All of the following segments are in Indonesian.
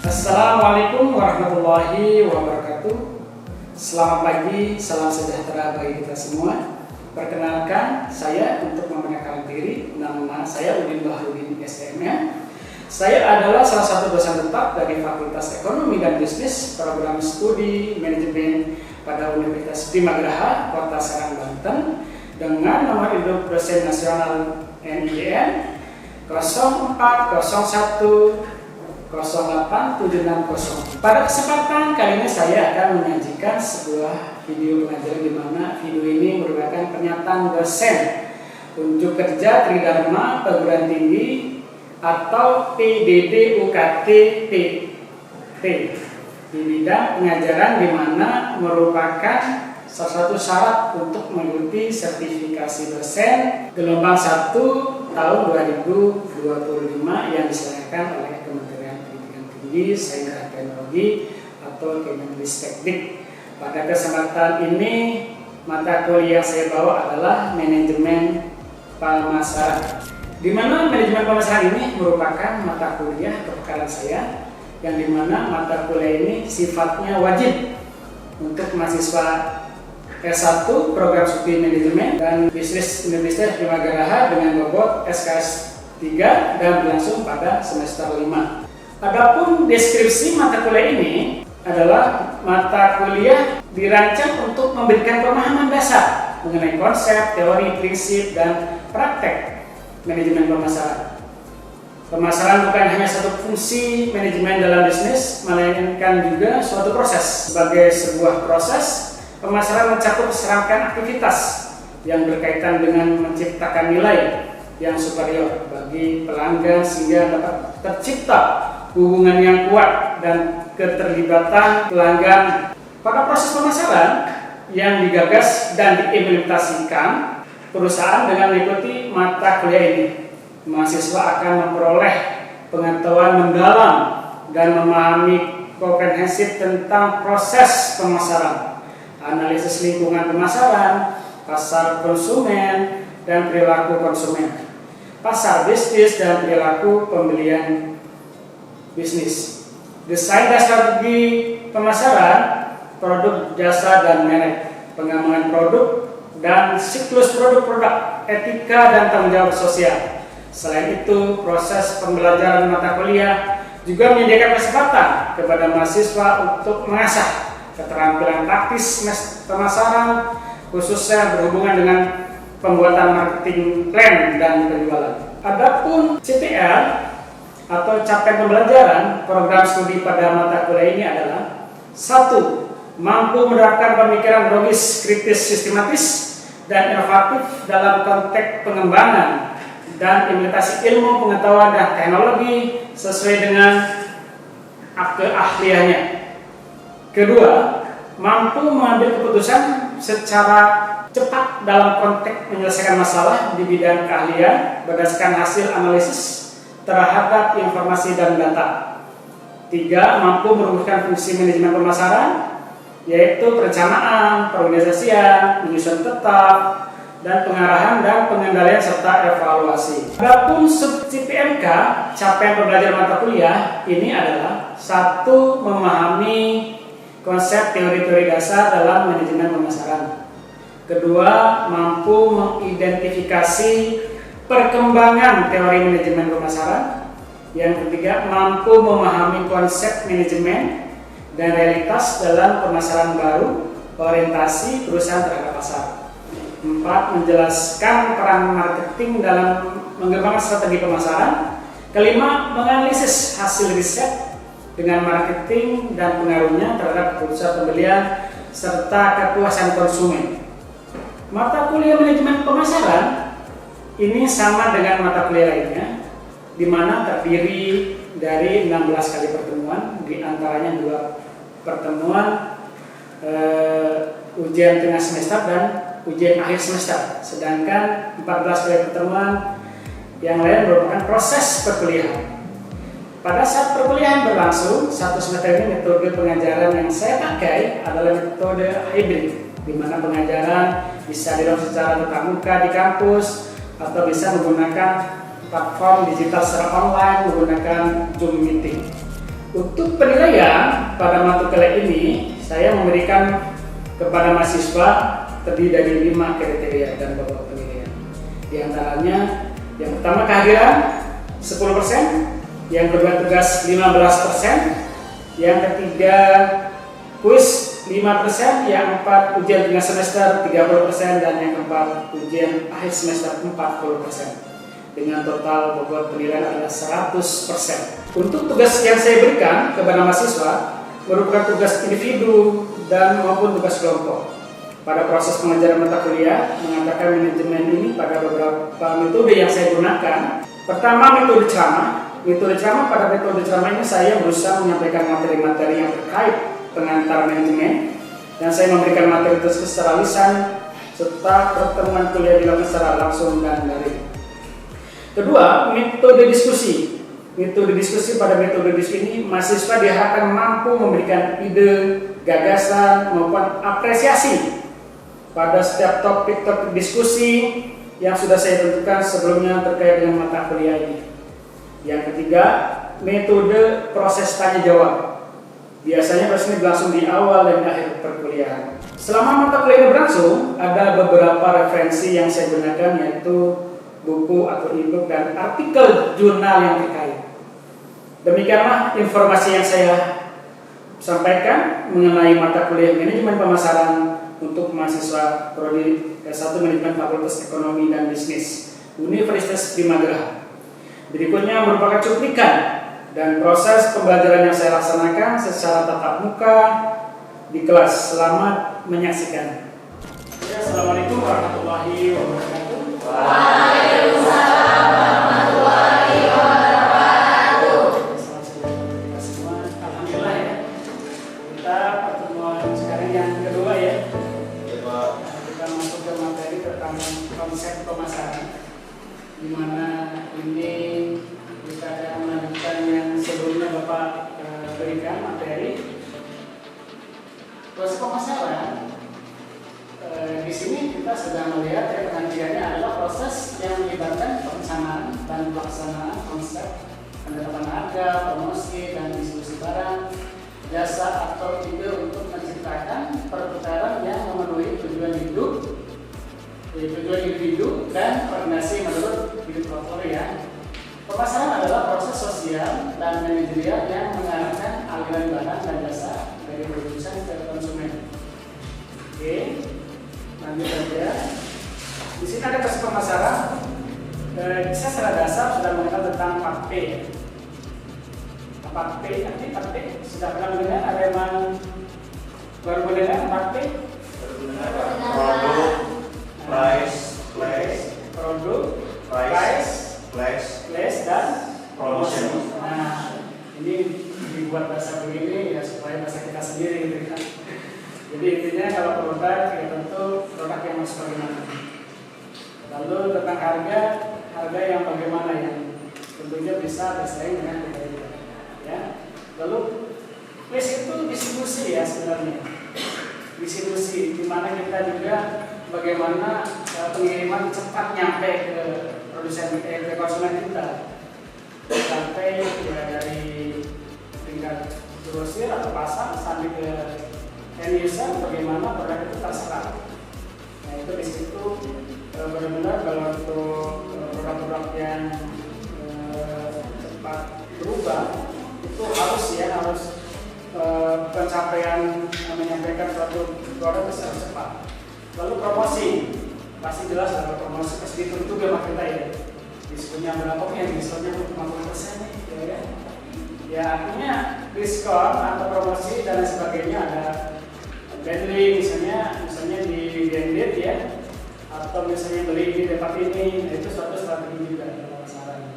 Assalamualaikum warahmatullahi wabarakatuh. Selamat pagi, salam sejahtera bagi kita semua. Perkenalkan, saya untuk memperkenalkan diri, nama saya Udin Bahrudin SMM. Saya adalah salah satu dosen tetap dari Fakultas Ekonomi dan Bisnis Program Studi Manajemen pada Universitas Bhimagraha, Kota Serang, Banten, dengan nomor induk dosen nasional NIM 0401 08760. Pada kesempatan kali ini saya akan menyajikan sebuah video pengajaran di mana video ini merupakan pernyataan dosen unjuk kerja Tridharma Perguruan Tinggi atau PDD UKT PT di bidang pengajaran, di mana merupakan salah satu syarat untuk mengikuti sertifikasi dosen gelombang 1 tahun 2025 yang diselenggarakan oleh Kementerian Pendidikan Tinggi, Sains dan Teknologi atau Kemendikbudristek. Pada kesempatan ini mata kuliah yang saya bawa adalah manajemen pemasaran, di mana manajemen pemasaran ini merupakan mata kuliah kepakaran saya, yang dimana mata kuliah ini sifatnya wajib untuk mahasiswa S1 Program Studi Manajemen dan Bisnis Universitas Bhimagraha dengan bobot SKS 3 dan berlangsung pada semester 5. Adapun deskripsi mata kuliah ini adalah mata kuliah dirancang untuk memberikan pemahaman dasar mengenai konsep, teori, prinsip, dan praktek manajemen pemasaran. Pemasaran bukan hanya satu fungsi manajemen dalam bisnis, melainkan juga suatu proses. Sebagai sebuah proses, pemasaran mencakup serangkaian aktivitas yang berkaitan dengan menciptakan nilai yang superior bagi pelanggan sehingga dapat tercipta hubungan yang kuat dan keterlibatan pelanggan. Pada proses pemasaran yang digagas dan diimplementasikan perusahaan dengan mengikuti mata kuliah ini, mahasiswa akan memperoleh pengetahuan mendalam dan memahami komprehensif tentang proses pemasaran, analisis lingkungan pemasaran, pasar konsumen dan perilaku konsumen, pasar bisnis dan perilaku pembelian bisnis, desain dan strategi pemasaran, produk, jasa, dan merek, pengembangan produk dan siklus produk-produk, etika dan tanggung jawab sosial. Selain itu, proses pembelajaran mata kuliah juga menyediakan kesempatan kepada mahasiswa untuk mengasah keterampilan praktis pemasaran, khususnya berhubungan dengan pembuatan marketing plan dan penjualan. Adapun CPL atau capaian pembelajaran program studi pada mata kuliah ini adalah: 1. Mampu menerapkan pemikiran logis, kritis, sistematis, dan inovatif dalam konteks pengembangan dan implementasi ilmu, pengetahuan, dan teknologi sesuai dengan keahliannya. Kedua, mampu mengambil keputusan secara cepat dalam konteks menyelesaikan masalah di bidang keahlian berdasarkan hasil analisis terhadap informasi dan data. 3. Mampu merumuskan fungsi manajemen pemasaran, yaitu perencanaan, perorganisasian, penyusunan tetap, dan pengarahan dan pengendalian serta evaluasi. Adapun sub-CPMK, capaian pembelajaran mata kuliah ini adalah: 1. Memahami konsep teori-teori dasar dalam manajemen pemasaran. Kedua, mampu mengidentifikasi perkembangan teori manajemen pemasaran. Yang ketiga, mampu memahami konsep manajemen dan realitas dalam pemasaran baru, orientasi perusahaan terhadap pasar. 4. Menjelaskan peran marketing dalam mengembangkan strategi pemasaran. Kelima, menganalisis hasil riset dengan marketing dan pengaruhnya terhadap keputusan pembelian serta kepuasan konsumen. Mata kuliah manajemen pemasaran ini sama dengan mata kuliah lainnya, di mana terdiri dari 16 kali pertemuan, di antaranya 2 pertemuan ujian tengah semester dan ujian akhir semester, sedangkan 14 kali pertemuan yang lain merupakan proses perkuliahan. Pada saat perkuliahan berlangsung, satu semester ini metode pengajaran yang saya pakai adalah metode hybrid, di mana pengajaran bisa dilakukan secara tatap muka di kampus atau bisa menggunakan platform digital secara online menggunakan Zoom meeting. Untuk penilaian pada mata kuliah ini, saya memberikan kepada mahasiswa terdiri dari 5 kriteria dan beberapa penilaian. Di antaranya, yang pertama kehadiran 10%, yang kedua tugas 15%, yang ketiga kuis 5%, yang keempat ujian tengah semester 30%, dan yang keempat ujian akhir semester 40%. Dengan total bobot penilaian adalah 100%. Untuk tugas yang saya berikan kepada mahasiswa merupakan tugas individu dan maupun tugas kelompok. Pada proses pengajaran mata kuliah, mengatakan manajemen ini pada beberapa metode yang saya gunakan. Pertama, metode ceramah. Metode ceramah, pada metode ceramah ini saya berusaha menyampaikan materi-materi yang terkait pengantar manajemen, dan saya memberikan materi tersebut secara lisan serta pertemuan kuliah dilakukan secara langsung dan daring. Kedua, metode diskusi. Metode diskusi, pada metode diskusi ini mahasiswa diharapkan mampu memberikan ide, gagasan maupun apresiasi pada setiap topik-topik diskusi yang sudah saya tentukan sebelumnya terkait dengan mata kuliah ini. Yang ketiga, metode proses tanya jawab. Biasanya proses ini berlangsung di awal dan akhir perkuliahan. Selama mata kuliah ini berlangsung, ada beberapa referensi yang saya gunakan, yaitu buku atau e-book dan artikel jurnal yang terkait. Demikianlah informasi yang saya sampaikan mengenai mata kuliah manajemen pemasaran untuk mahasiswa prodi S1 Manajemen Fakultas Ekonomi dan Bisnis Universitas Bima Geraha. Berikutnya merupakan cuplikan dan proses pembelajaran yang saya laksanakan secara tatap muka di kelas. Selamat menyaksikan. Ya, Assalamualaikum warahmatullahi wabarakatuh. Waalaikumsalam warahmatullahi wabarakatuh. Kita semua, alhamdulillah ya. Kita pertemuan sekarang yang kedua ya. Kita masuk ke materi tentang konsep pemasaran, di mana ini kita akan melanjutkan yang sebelumnya Bapak berikan materi. Proses pemasaran. Di sini kita sudah melihat ya, pengertiannya adalah proses yang melibatkan perencanaan dan pelaksanaan konsep, penetapan harga, promosi, dan distribusi barang, jasa atau ide untuk menciptakan perputaran yang memenuhi tujuan individu dan koordinasi menurut indikator ya. Pemasaran adalah proses sosial dan manajerial yang mengarahkan aliran barang dan jasa dari produsen ke konsumen. Oke. Lanjut saja. Di sini ada proses pemasaran. Saya secara dasar sudah mengenal tentang 4P. 4P, nanti 4P sudah pernah mendengar? Ada yang baru mendengar 4P? Produk, produk, place, dan promosi. Nah, ini dibuat bahasa begini ya supaya bahasa kita sendiri gitu kan. Jadi intinya kalau produk ya tentu produk yang masuk bagaimana. Lalu tentang harga yang bagaimana yang tentunya bisa bersaing dengan kompetitor. Ya. Lalu place itu distribusi ya sebenarnya. Distribusi di mana kita juga bagaimana pengiriman cepat nyampe ke produsen ke konsumen kita. Sampai ya dari tingkat grosir atau pasar sampai ke end user, bagaimana produk itu terserap. Nah itu di situ benar-benar kalau untuk produk-produk yang cepat berubah itu harus pencapaian menyampaikan suatu produk secara cepat. Lalu promosi, pasti jelas kalau promosi pasti dituntut sama kita ya. Diskonnya berapa nih? Diskonnya 50% nih, ya. Ya artinya diskon atau promosi dan lain sebagainya ada. Bundling misalnya di branded ya, atau misalnya beli di tempat ini, itu suatu strategi juga dalam pemasaran.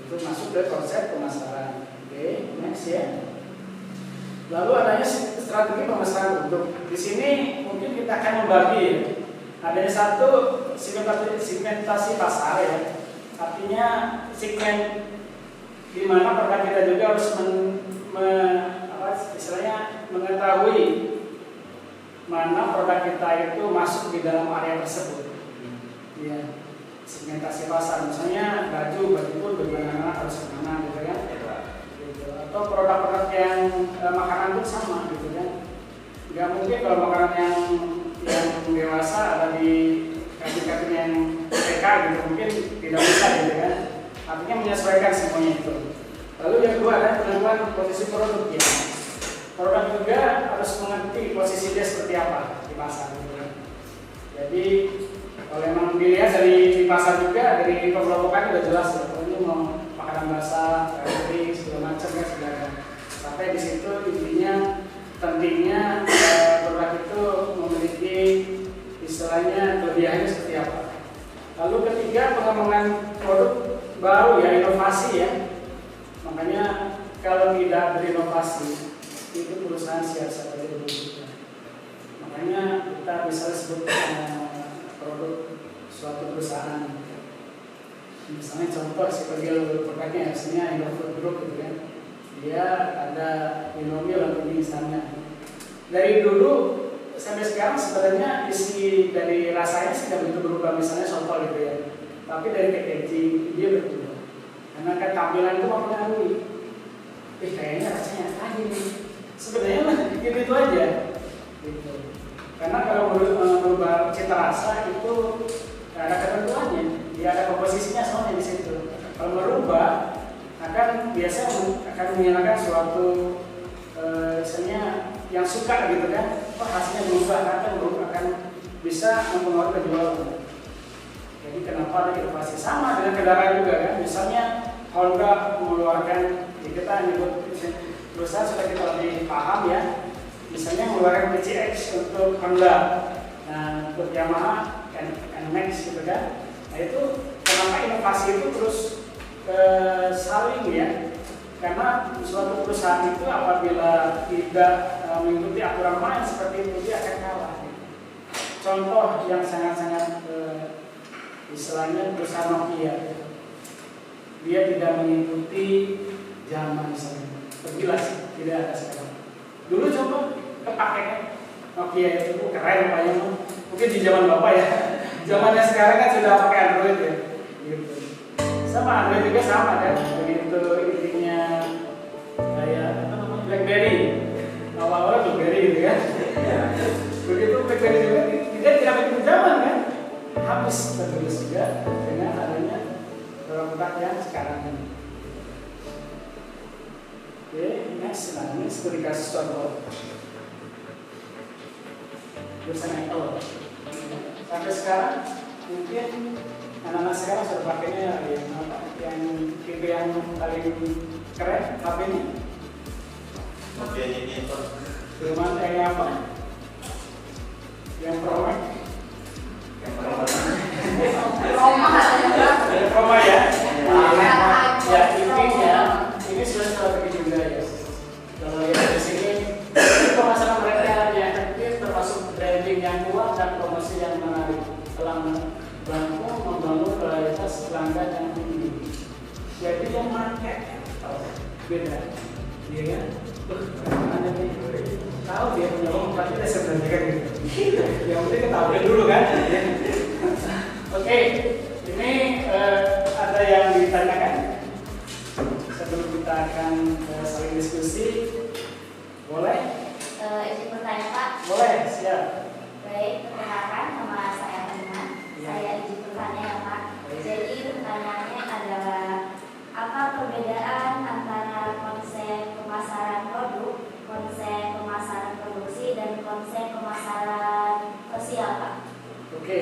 Itu masuk ke konsep pemasaran. Oke, next ya. Lalu adanya strategi pemasaran untuk di sini mungkin kita akan membagi. Adanya satu segmentasi pasar ya, artinya segmen di mana produk kita juga harus mengetahui mana produk kita itu masuk di dalam area tersebut. Ya, segmentasi pasar, misalnya baju pun bagaimana harus kemana gitu ya. Atau produk Nggak mungkin kalau makanan yang dewasa ada di kantin-kantin yang TK gitu, mungkin tidak bisa gitu kan. Artinya menyesuaikan semuanya itu. Lalu yang kedua adalah penentuan posisi produk ya. Produk juga harus mengerti posisi dia seperti apa di pasar gitu kan. Jadi kalau memang dilihat di pasar juga dari pengelompokan sudah jelas ya. Kalau ini mau makanan basah, kering, segala macam ya sudah ada. Sampai di situ intinya pentingnya produk itu memiliki istilahnya kelebihannya seperti apa. Lalu ketiga pengembangan produk baru ya, inovasi ya. Makanya kalau tidak berinovasi itu perusahaan siap-siap aja dulu. Makanya kita bisa sebut produk suatu perusahaan. Misalnya contoh sebagai produknya misalnya Indofood Group gitu kan. Dia ada Indomie atau misalnya. Dari dulu sampai sekarang sebenarnya isi dari rasanya sih tidak begitu berubah, misalnya soto gitu ya. Tapi dari packaging dia berubah. Karena kan tampilan itu mempengaruhi. Kayaknya rasanya tadi nih. Sebenarnya itu aja. Gitu. Karena kalau berubah cita rasa itu ada ketentuannya. Dia ada komposisinya soalnya di situ. Kalau berubah akan biasanya akan menyalakan suatu misalnya yang suka gitu kan, hasilnya berubah akan bisa mempengaruhi penjualan. Jadi kenapa ada inovasi sama dengan kendaraan juga kan, misalnya Honda mengeluarkan, ya kita nyebut perusahaan sudah kita lebih paham ya, misalnya mengeluarkan PCX untuk Honda, nah untuk Yamaha NMAX gitu kan, nah itu kenapa inovasi itu terus saling ya, karena suatu perusahaan itu apabila tidak mengikuti aturan main seperti itu dia akan kalah. Contoh yang sangat-sangat istilahnya perusahaan Nokia, dia tidak mengikuti zaman misalnya, tergilas tidak ada sekarang. Dulu contoh kepake Nokia itu keren banyak, mungkin di zaman bapak ya, zamannya sekarang kan sudah pakai Android ya, gitu. Sama Android juga sama kan, begitu intinya kayak apa namanya BlackBerry, awal-awal BlackBerry gitu kan. Begitu BlackBerry juga tidak begitu zaman kan, habis tertulis juga dengan adanya produk yang sekarang ini. Oke, next, nah ini seperti kasus contoh. Perusahaan Apple. Sampai sekarang mungkin anak-anak sekarang sudah pakainya yang apa? Yang tipe yang paling keren HP-nya. Nokia itu. Cuman kayak apa? Yang Pro Max. Yang pertama. Roma ya. Ya intinya ini sudah strategi juga ya. Kalau lihat di sini pemasaran mereka yang efektif termasuk branding yang kuat dan promosi yang menarik telah mampu membangun loyalitas pelanggan yang tinggi. Jadi yang market beda, dia kan? Ada nih tahu dia punya uang tapi dia sebenarnya kan gitu. Yang penting ketahuan dulu kan. Oke, ini ada yang ditanyakan sebelum kita akan saling diskusi, boleh? Izin bertanya Pak. Boleh, siap. Baik, perkenalkan nama saya Teman. Saya izin bertanya ya Pak. Jadi pertanyaannya adalah apa perbedaan antara konsep pemasaran produk, konsep pemasaran produksi, dan konsep pemasaran sosial Pak? Oke.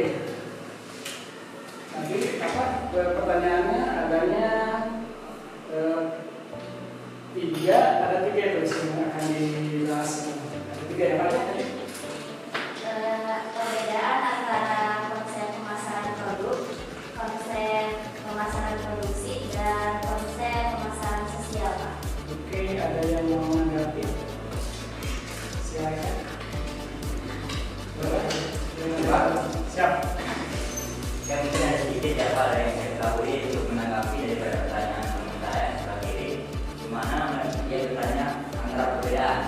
Nanti apa pertanyaannya adanya ada tiga itu yang akan dibahas. Ada tiga ya Pak ya? Perbedaan antara konsep pemasaran produk, konsep pemasaran produksi, dan konsep pemasaran sosial Pak. Oke, ada yang mau menanggapi? Silakan. Boleh? Siap. Yang mungkin ada sedikit ya Pak yang saya ketahui untuk menanggapi daripada pertanyaan teman saya sebelah kiri, di mana dia bertanya antara perbedaan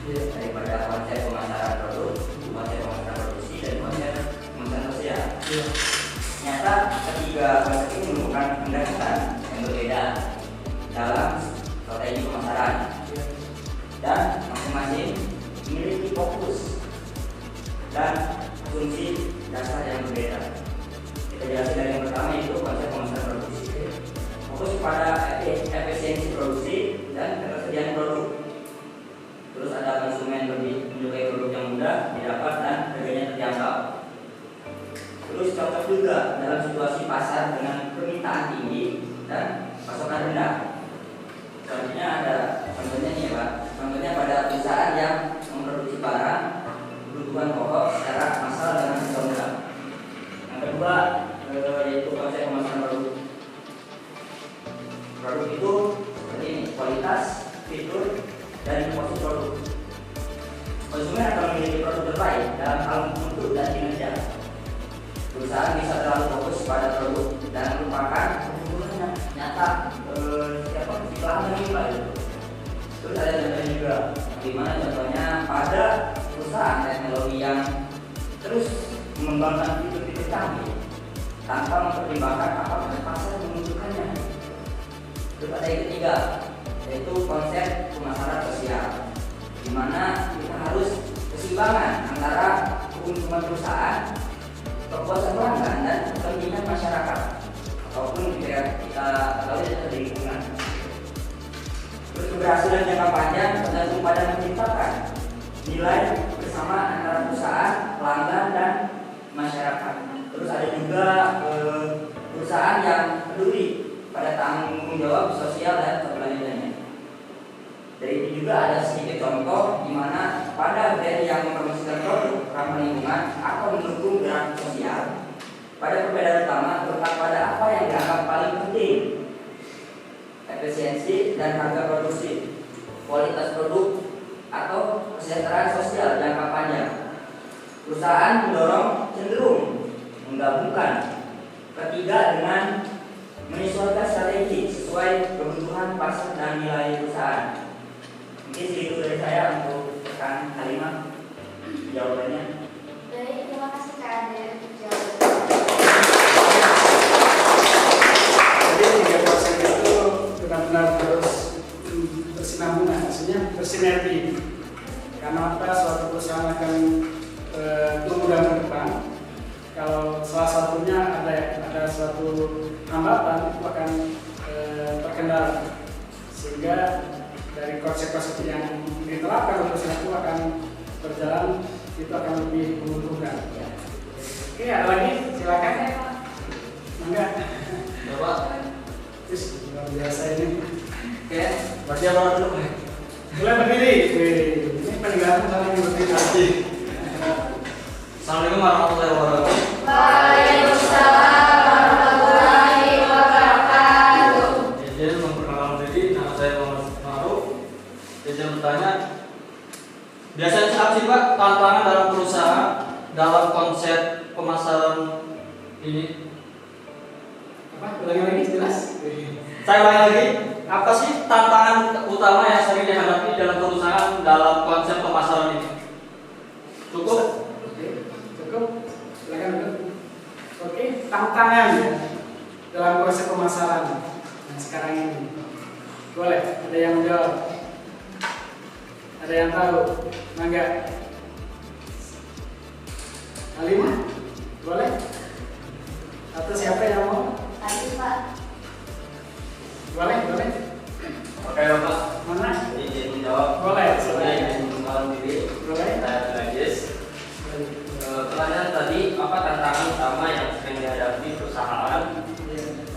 daripada konsep pemasaran produk, konsep pemasaran produksi, dan konsep pemasaran sosial. Ternyata ketiga konsep ini merupakan pendekatan yang berbeda dalam strategi pemasaran, dan masing-masing memiliki fokus dan asumsi dasar yang berbeda. Kita jelasin dari yang pertama, itu konsep pemasaran produksi. Fokus pada efisiensi produksi dan ketersediaan produk. Terus ada konsumen lebih menyukai produk yang mudah didapat dan harganya terjangkau. Terus contoh juga dalam situasi pasar dengan permintaan tinggi dan pasokan rendah. Contohnya nih Pak, contohnya pada perusahaan yang memproduksi barang kebutuhan pokok secara massal dengan harga murah. Yang kedua yaitu konsep pemasaran produk. Produk itu seperti ini, kualitas, fitur, dan inovasi produk. Konsumen akan memiliki produk terbaik dalam hal mutu dan kinerja. Perusahaan bisa terlalu fokus pada produk dan melupakan kebutuhan nyata si pelanggan ini Pak. Terus ada contohnya juga, dimana contohnya pada perusahaan teknologi yang terus mengembangkan fitur-fitur canggih tanpa mempertimbangkan apakah pasar membutuhkannya. Terus ada yang ketiga, yaitu konsep pemasaran sosial, di mana kita harus keseimbangan antara keuntungan perusahaan, kepuasan pelanggan, dan kepentingan masyarakat ataupun kita tahu dari lingkungan. Terus keberhasilan jangka panjang tergantung pada menciptakan nilai bersama antara perusahaan, pelanggan, dan masyarakat. Terus ada juga perusahaan yang peduli pada tanggung jawab sosial dan keberlanjutannya. Dari itu juga ada sedikit contoh di mana pada brand yang mempromosikan produk ramah lingkungan atau mendukung gerak sosial, pada perbedaan utama terletak pada apa yang dianggap paling penting: efisiensi dan harga produksi, kualitas produk, atau kesejahteraan sosial jangka panjang. Perusahaan mendorong cenderung menggabungkan ketiga dengan menyesuaikan strategi sesuai kebutuhan pasar dan nilai perusahaan. Mungkin segitu dari saya untuk rekan Halimah jawabannya. Baik, terima kasih Kak Ade untuk jawabannya. Jadi 3% itu benar-benar harus bersinambungan, maksudnya bersinergi. Karena apa? Suatu perusahaan akan tumbuh dan berkembang. Kalau salah satunya ada suatu hambatan, itu akan terkendala, sehingga dari konsep-konsep yang diterapkan perusahaan itu akan berjalan, itu akan lebih menguntungkan. Oke, ada lagi? Silakan. Enggak. Bapak, Terus luar biasa ini. oke, baca apa dulu? Mulai berdiri. Ini peninggalan saling berdiri. Assalamualaikum warahmatullahi wabarakatuh. Waalaikumsalam warahmatullahi wabarakatuh. Izin memperkenalkan diri, nama saya Muhammad Ma'ruf. Izin bertanya, biasanya apa sih Pak tantangan dalam perusahaan dalam konsep pemasaran ini? Apa? Ulangi lagi jelas. Saya ulangi lagi, apa sih tantangan utama yang sering dihadapi dalam perusahaan dalam konsep pemasaran ini? Cukup? Oke, cukup. Silakan dulu. Oke, tantangan dalam proses pemasaran yang sekarang ini. Boleh, ada yang menjawab? Ada yang tahu? Mangga. Halimah? Boleh? Atau siapa yang mau? Tadi Pak. Boleh, boleh. Oke Bapak, Mana? izin menjawab. Boleh, Saya silakan. izin memperkenalkan diri. Boleh. Saya Najis. Pertanyaan tadi, apa tantangan utama yang sering dihadapi perusahaan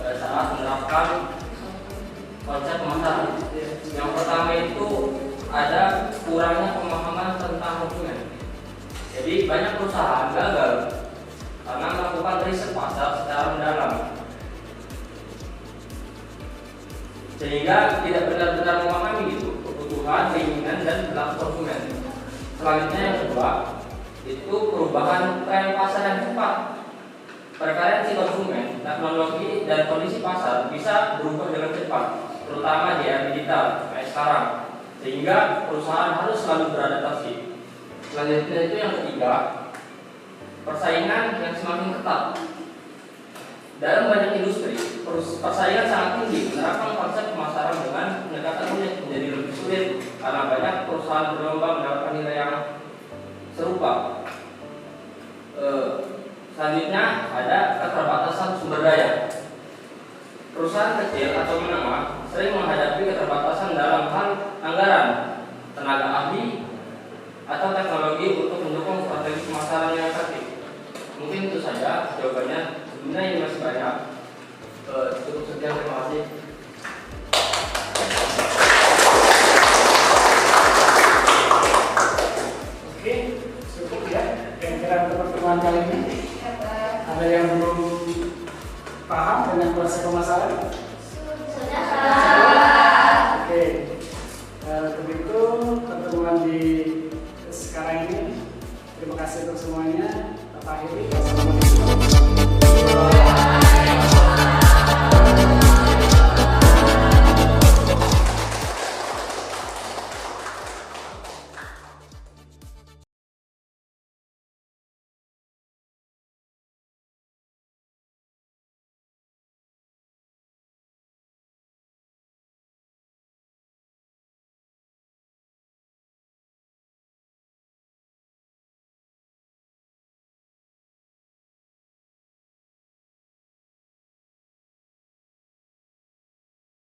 saat menerapkan konsep pemasaran? Yang pertama itu ada kurangnya pemahaman tentang konsumen. Jadi banyak perusahaan gagal karena melakukan riset pasar secara mendalam, sehingga tidak benar-benar memahami kebutuhan, keinginan, dan perilaku konsumen. Selanjutnya yang kedua, itu perubahan tren pasar yang cepat. Preferensi konsumen, teknologi, dan kondisi pasar bisa berubah dengan cepat, terutama di era digital kayak sekarang, sehingga perusahaan harus selalu beradaptasi. Selanjutnya itu yang ketiga, persaingan yang semakin ketat. Dalam banyak industri, persaingan sangat tinggi. Menerapkan konsep pemasaran dengan pendekatan unik menjadi lebih sulit karena banyak perusahaan berlomba mendapatkan nilai yang perusahaan kecil atau menengah sering menghadapi keterbatasan dalam hal anggaran, tenaga ahli, atau teknologi untuk mendukung strategi pemasaran yang efektif. Mungkin itu saja jawabannya. Sebenarnya ini masih banyak. Cukup sekian, terima kasih